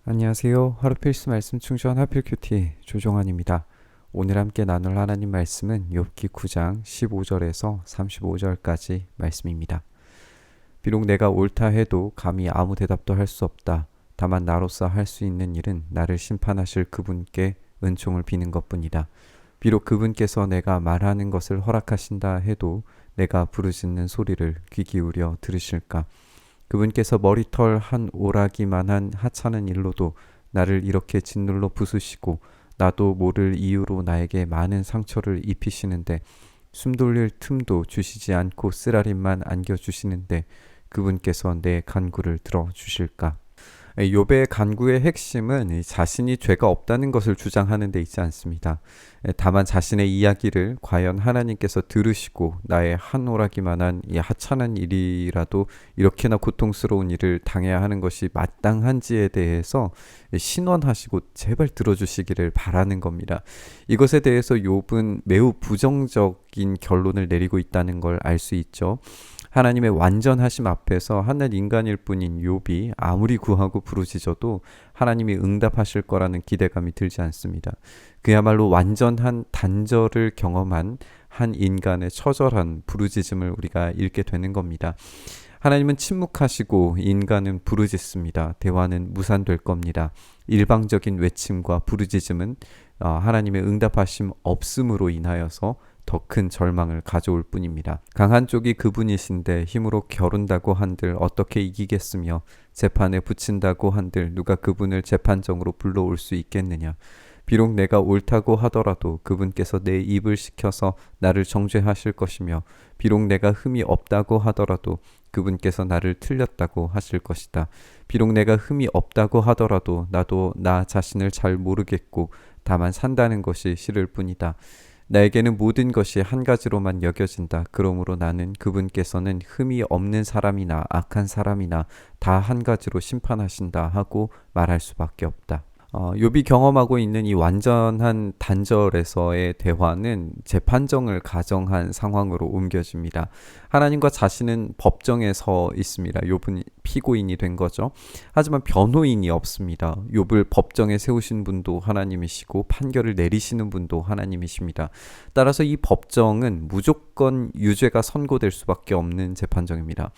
안녕하세요. 하루 필수 말씀 충전 하필 큐티 조종환입니다. 오늘 함께 나눌 하나님 말씀은 욥기 9장 15절에서 35절까지 말씀입니다. 비록 내가 옳다 해도 감히 아무 대답도 할 수 없다. 다만 나로서 할 수 있는 일은 나를 심판하실 그분께 은총을 비는 것뿐이다. 비록 그분께서 내가 말하는 것을 허락하신다 해도 내가 부르짖는 소리를 귀 기울여 들으실까? 그분께서 머리털 한 오라기만한 하찮은 일로도 나를 이렇게 짓눌러 부수시고 나도 모를 이유로 나에게 많은 상처를 입히시는데 숨 돌릴 틈도 주시지 않고 쓰라림만 안겨주시는데 그분께서 내 간구를 들어주실까? 욥의 간구의 핵심은 자신이 죄가 없다는 것을 주장하는 데 있지 않습니다. 다만 자신의 이야기를 과연 하나님께서 들으시고 나의 한 오라기만한 이 하찮은 일이라도 이렇게나 고통스러운 일을 당해야 하는 것이 마땅한지에 대해서 신원하시고 제발 들어주시기를 바라는 겁니다. 이것에 대해서 욥은 매우 부정적인 결론을 내리고 있다는 걸 알 수 있죠. 하나님의 완전하심 앞에서 한 인간일 뿐인 욥이 아무리 구하고 부르짖어도 하나님이 응답하실 거라는 기대감이 들지 않습니다. 그야말로 완전한 단절을 경험한 한 인간의 처절한 부르짖음을 우리가 읽게 되는 겁니다. 하나님은 침묵하시고 인간은 부르짖습니다. 대화는 무산될 겁니다. 일방적인 외침과 부르짖음은 하나님의 응답하심 없음으로 인하여서 더 큰 절망을 가져올 뿐입니다. 강한 쪽이 그분이신데 힘으로 겨룬다고 한들 어떻게 이기겠으며 재판에 붙인다고 한들 누가 그분을 재판정으로 불러올 수 있겠느냐. 비록 내가 옳다고 하더라도 그분께서 내 입을 시켜서 나를 정죄하실 것이며 비록 내가 흠이 없다고 하더라도 그분께서 나를 틀렸다고 하실 것이다. 비록 내가 흠이 없다고 하더라도 나도 나 자신을 잘 모르겠고 다만 산다는 것이 싫을 뿐이다. 나에게는 모든 것이 한 가지로만 여겨진다. 그러므로 나는 그분께서는 흠이 없는 사람이나 악한 사람이나 다 한 가지로 심판하신다 하고 말할 수밖에 없다. 욥이 경험하고 있는 이 완전한 단절에서의 대화는 재판정을 가정한 상황으로 옮겨집니다. 하나님과 자신은 법정에 서 있습니다. 욥은 피고인이 된 거죠. 하지만 변호인이 없습니다. 욥을 법정에 세우신 분도 하나님이시고 판결을 내리시는 분도 하나님이십니다. 따라서 이 법정은 무조건 유죄가 선고될 수밖에 없는 재판정입니다.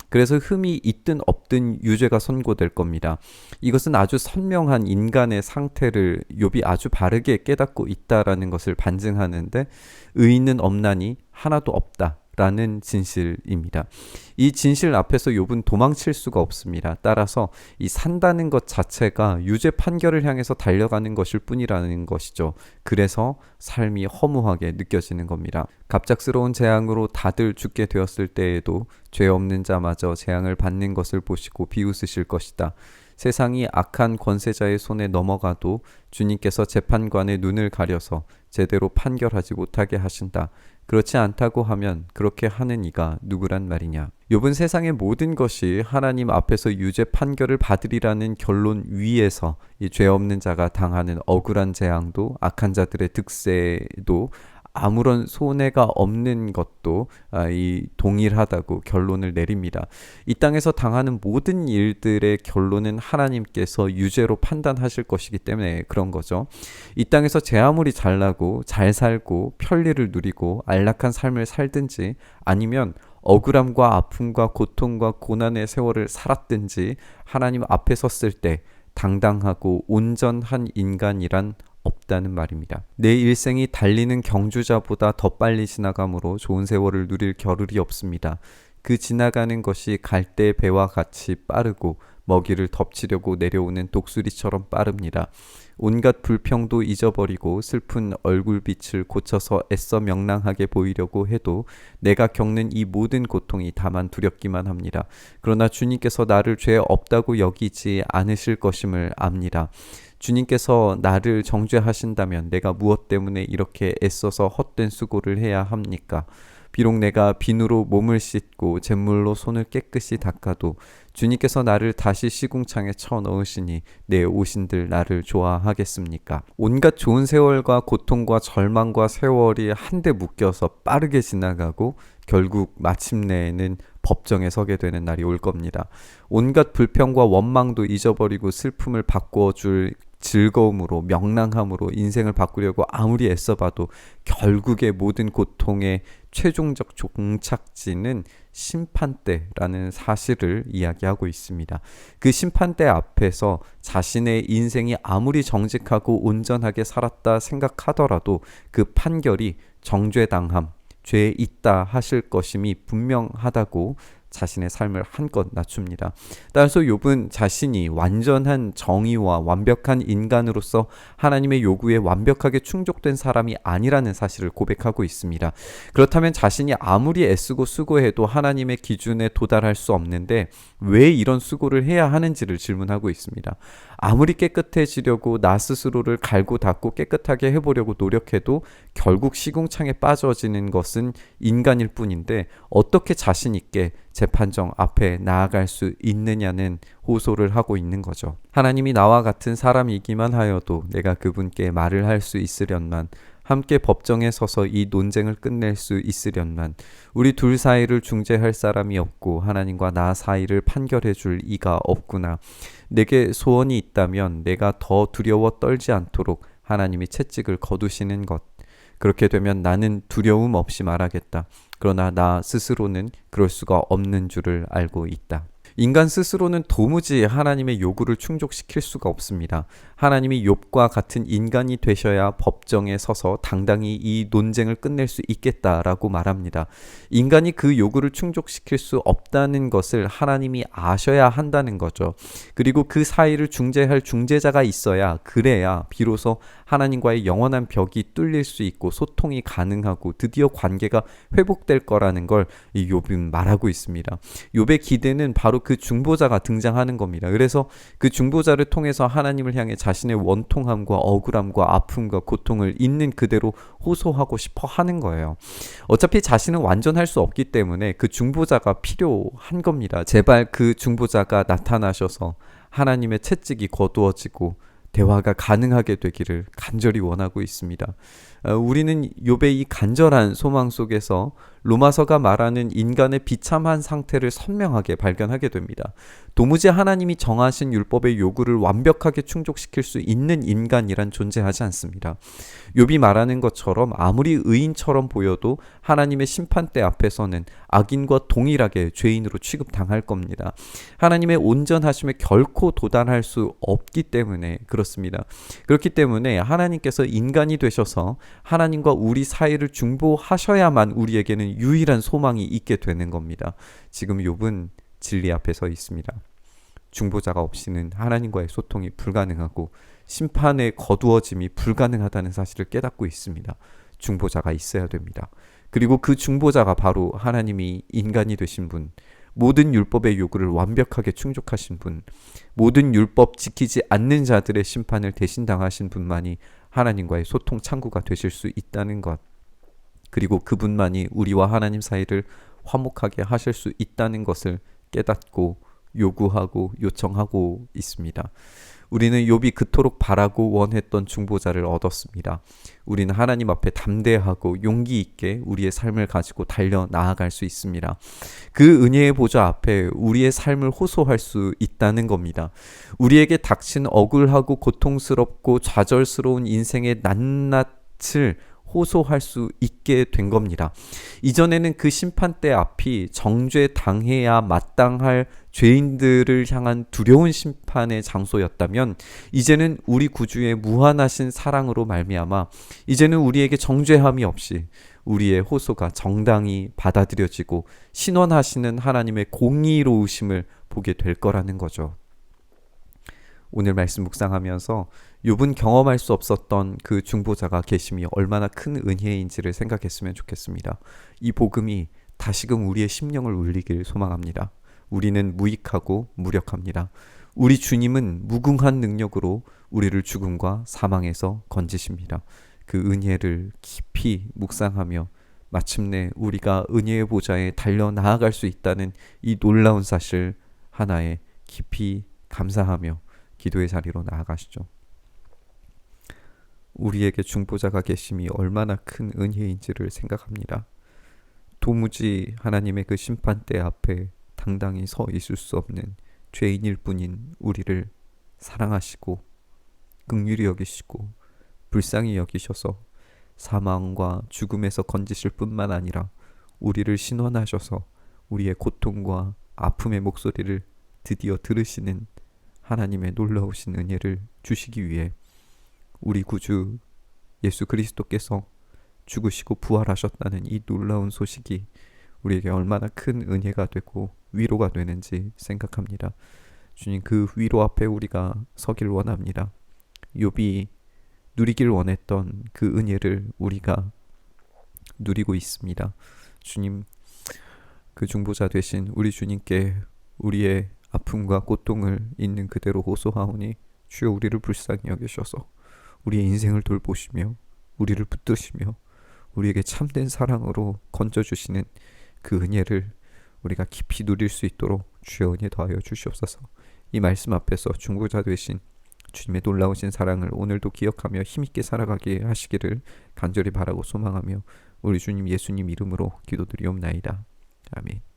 그래서 흠이 있든 없든 유죄가 선고될 겁니다. 이것은 아주 선명한 인간의 상태를 욥이 아주 바르게 깨닫고 있다라는 것을 반증하는데 의인은 없나니 하나도 없다라는 진실입니다. 이 진실 앞에서 욥은 도망칠 수가 없습니다. 따라서 이 산다는 것 자체가 유죄 판결을 향해서 달려가는 것일 뿐이라는 것이죠. 그래서 삶이 허무하게 느껴지는 겁니다. 갑작스러운 재앙으로 다들 죽게 되었을 때에도 죄 없는 자마저 재앙을 받는 것을 보시고 비웃으실 것이다. 세상이 악한 권세자의 손에 넘어가도 주님께서 재판관의 눈을 가려서 제대로 판결하지 못하게 하신다. 그렇지 않다고 하면 그렇게 하는 이가 누구란 말이냐. 욥은 세상의 모든 것이 하나님 앞에서 유죄 판결을 받으리라는 결론 위에서 이 죄 없는 자가 당하는 억울한 재앙도 악한 자들의 득세도 아무런 손해가 없는 것도 이 동일하다고 결론을 내립니다. 이 땅에서 당하는 모든 일들의 결론은 하나님께서 유죄로 판단하실 것이기 때문에 그런 거죠. 이 땅에서 제 아무리 잘나고 잘 살고 편리를 누리고 안락한 삶을 살든지 아니면 억울함과 아픔과 고통과 고난의 세월을 살았든지 하나님 앞에 섰을 때 당당하고 온전한 인간이란 없다는 말입니다. 내 일생이 달리는 경주자보다 더 빨리 지나가므로 좋은 세월을 누릴 겨를이 없습니다. 그 지나가는 것이 갈대 배와 같이 빠르고 먹이를 덮치려고 내려오는 독수리처럼 빠릅니다. 온갖 불평도 잊어버리고 슬픈 얼굴빛을 고쳐서 애써 명랑하게 보이려고 해도 내가 겪는 이 모든 고통이 다만 두렵기만 합니다. 그러나 주님께서 나를 죄 없다고 여기지 않으실 것임을 압니다. 주님께서 나를 정죄하신다면 내가 무엇 때문에 이렇게 애써서 헛된 수고를 해야 합니까? 비록 내가 비누로 몸을 씻고 잿물로 손을 깨끗이 닦아도 주님께서 나를 다시 시궁창에 쳐넣으시니 내 오신들 나를 좋아하겠습니까? 온갖 좋은 세월과 고통과 절망과 세월이 한데 묶여서 빠르게 지나가고 결국 마침내에는 법정에 서게 되는 날이 올 겁니다. 온갖 불평과 원망도 잊어버리고 슬픔을 바꾸어줄 즐거움으로, 명랑함으로 인생을 바꾸려고 아무리 애써봐도 결국에 모든 고통의 최종적 종착지는 심판대라는 사실을 이야기하고 있습니다. 그 심판대 앞에서 자신의 인생이 아무리 정직하고 온전하게 살았다 생각하더라도 그 판결이 정죄당함, 죄에 있다 하실 것임이 분명하다고 자신의 삶을 한껏 낮춥니다. 따라서 욥은 자신이 완전한 정의와 완벽한 인간으로서 하나님의 요구에 완벽하게 충족된 사람이 아니라는 사실을 고백하고 있습니다. 그렇다면 자신이 아무리 애쓰고 수고해도 하나님의 기준에 도달할 수 없는데 왜 이런 수고를 해야 하는지를 질문하고 있습니다. 아무리 깨끗해지려고 나 스스로를 갈고 닦고 깨끗하게 해보려고 노력해도 결국 시궁창에 빠져지는 것은 인간일 뿐인데 어떻게 자신 있게 재판정 앞에 나아갈 수 있느냐는 호소를 하고 있는 거죠. 하나님이 나와 같은 사람이기만 하여도 내가 그분께 말을 할 수 있으련만, 함께 법정에 서서 이 논쟁을 끝낼 수 있으련만, 우리 둘 사이를 중재할 사람이 없고 하나님과 나 사이를 판결해 줄 이가 없구나. 내게 소원이 있다면 내가 더 두려워 떨지 않도록 하나님이 채찍을 거두시는 것. 그렇게 되면 나는 두려움 없이 말하겠다. 그러나 나 스스로는 그럴 수가 없는 줄을 알고 있다. 인간 스스로는 도무지 하나님의 요구를 충족시킬 수가 없습니다. 하나님이 욥과 같은 인간이 되셔야 법정에 서서 당당히 이 논쟁을 끝낼 수 있겠다라고 말합니다. 인간이 그 요구를 충족시킬 수 없다는 것을 하나님이 아셔야 한다는 거죠. 그리고 그 사이를 중재할 중재자가 있어야, 그래야 비로소 하나님과의 영원한 벽이 뚫릴 수 있고 소통이 가능하고 드디어 관계가 회복될 거라는 걸 이 욥은 말하고 있습니다. 욥의 기대는 바로 그 중보자가 등장하는 겁니다. 그래서 그 중보자를 통해서 하나님을 향해 자신의 원통함과 억울함과 아픔과 고통을 있는 그대로 호소하고 싶어 하는 거예요. 어차피 자신은 완전할 수 없기 때문에 그 중보자가 필요한 겁니다. 제발 그 중보자가 나타나셔서 하나님의 채찍이 거두어지고 대화가 가능하게 되기를 간절히 원하고 있습니다. 우리는 욥의 이 간절한 소망 속에서 로마서가 말하는 인간의 비참한 상태를 선명하게 발견하게 됩니다. 도무지 하나님이 정하신 율법의 요구를 완벽하게 충족시킬 수 있는 인간이란 존재하지 않습니다. 욥이 말하는 것처럼 아무리 의인처럼 보여도 하나님의 심판대 앞에서는 악인과 동일하게 죄인으로 취급당할 겁니다. 하나님의 온전하심에 결코 도달할 수 없기 때문에 그렇습니다. 그렇기 때문에 하나님께서 인간이 되셔서 하나님과 우리 사이를 중보하셔야만 우리에게는 유일한 소망이 있게 되는 겁니다. 지금 욥은 진리 앞에 서 있습니다. 중보자가 없이는 하나님과의 소통이 불가능하고 심판의 거두어짐이 불가능하다는 사실을 깨닫고 있습니다. 중보자가 있어야 됩니다. 그리고 그 중보자가 바로 하나님이 인간이 되신 분, 모든 율법의 요구를 완벽하게 충족하신 분, 모든 율법 지키지 않는 자들의 심판을 대신 당하신 분만이 하나님과의 소통 창구가 되실 수 있다는 것, 그리고 그분만이 우리와 하나님 사이를 화목하게 하실 수 있다는 것을 깨닫고 요구하고 요청하고 있습니다. 우리는 욥이 그토록 바라고 원했던 중보자를 얻었습니다. 우리는 하나님 앞에 담대하고 용기 있게 우리의 삶을 가지고 달려 나아갈 수 있습니다. 그 은혜의 보좌 앞에 우리의 삶을 호소할 수 있다는 겁니다. 우리에게 닥친 억울하고 고통스럽고 좌절스러운 인생의 낱낱을 호소할 수 있게 된 겁니다. 이전에는 그 심판대 앞이 정죄 당해야 마땅할 죄인들을 향한 두려운 심판의 장소였다면 이제는 우리 구주의 무한하신 사랑으로 말미암아 이제는 우리에게 정죄함이 없이 우리의 호소가 정당히 받아들여지고 신원하시는 하나님의 공의로우심을 보게 될 거라는 거죠. 오늘 말씀 묵상하면서 욥은 경험할 수 없었던 그 중보자가 계심이 얼마나 큰 은혜인지를 생각했으면 좋겠습니다. 이 복음이 다시금 우리의 심령을 울리길 소망합니다. 우리는 무익하고 무력합니다. 우리 주님은 무궁한 능력으로 우리를 죽음과 사망에서 건지십니다. 그 은혜를 깊이 묵상하며 마침내 우리가 은혜의 보좌에 달려 나아갈 수 있다는 이 놀라운 사실 하나에 깊이 감사하며 기도의 자리로 나아가시죠. 우리에게 중보자가 계심이 얼마나 큰 은혜인지를 생각합니다. 도무지 하나님의 그 심판대 앞에 당당히 서 있을 수 없는 죄인일 뿐인 우리를 사랑하시고 긍휼히 여기시고 불쌍히 여기셔서 사망과 죽음에서 건지실 뿐만 아니라 우리를 신원하셔서 우리의 고통과 아픔의 목소리를 드디어 들으시는 하나님의 놀라우신 은혜를 주시기 위해 우리 구주 예수 그리스도께서 죽으시고 부활하셨다는 이 놀라운 소식이 우리에게 얼마나 큰 은혜가 되고 위로가 되는지 생각합니다. 주님, 그 위로 앞에 우리가 서길 원합니다. 욥이 누리길 원했던 그 은혜를 우리가 누리고 있습니다. 주님, 그 중보자 되신 우리 주님께 우리의 아픔과 고통을 있는 그대로 호소하오니 주여 우리를 불쌍히 여기셔서 우리의 인생을 돌보시며 우리를 붙드시며 우리에게 참된 사랑으로 건져주시는 그 은혜를 우리가 깊이 누릴 수 있도록 주여 은혜 더하여 주시옵소서. 이 말씀 앞에서 중보자 되신 주님의 놀라우신 사랑을 오늘도 기억하며 힘있게 살아가게 하시기를 간절히 바라고 소망하며 우리 주님 예수님 이름으로 기도드리옵나이다. 아멘.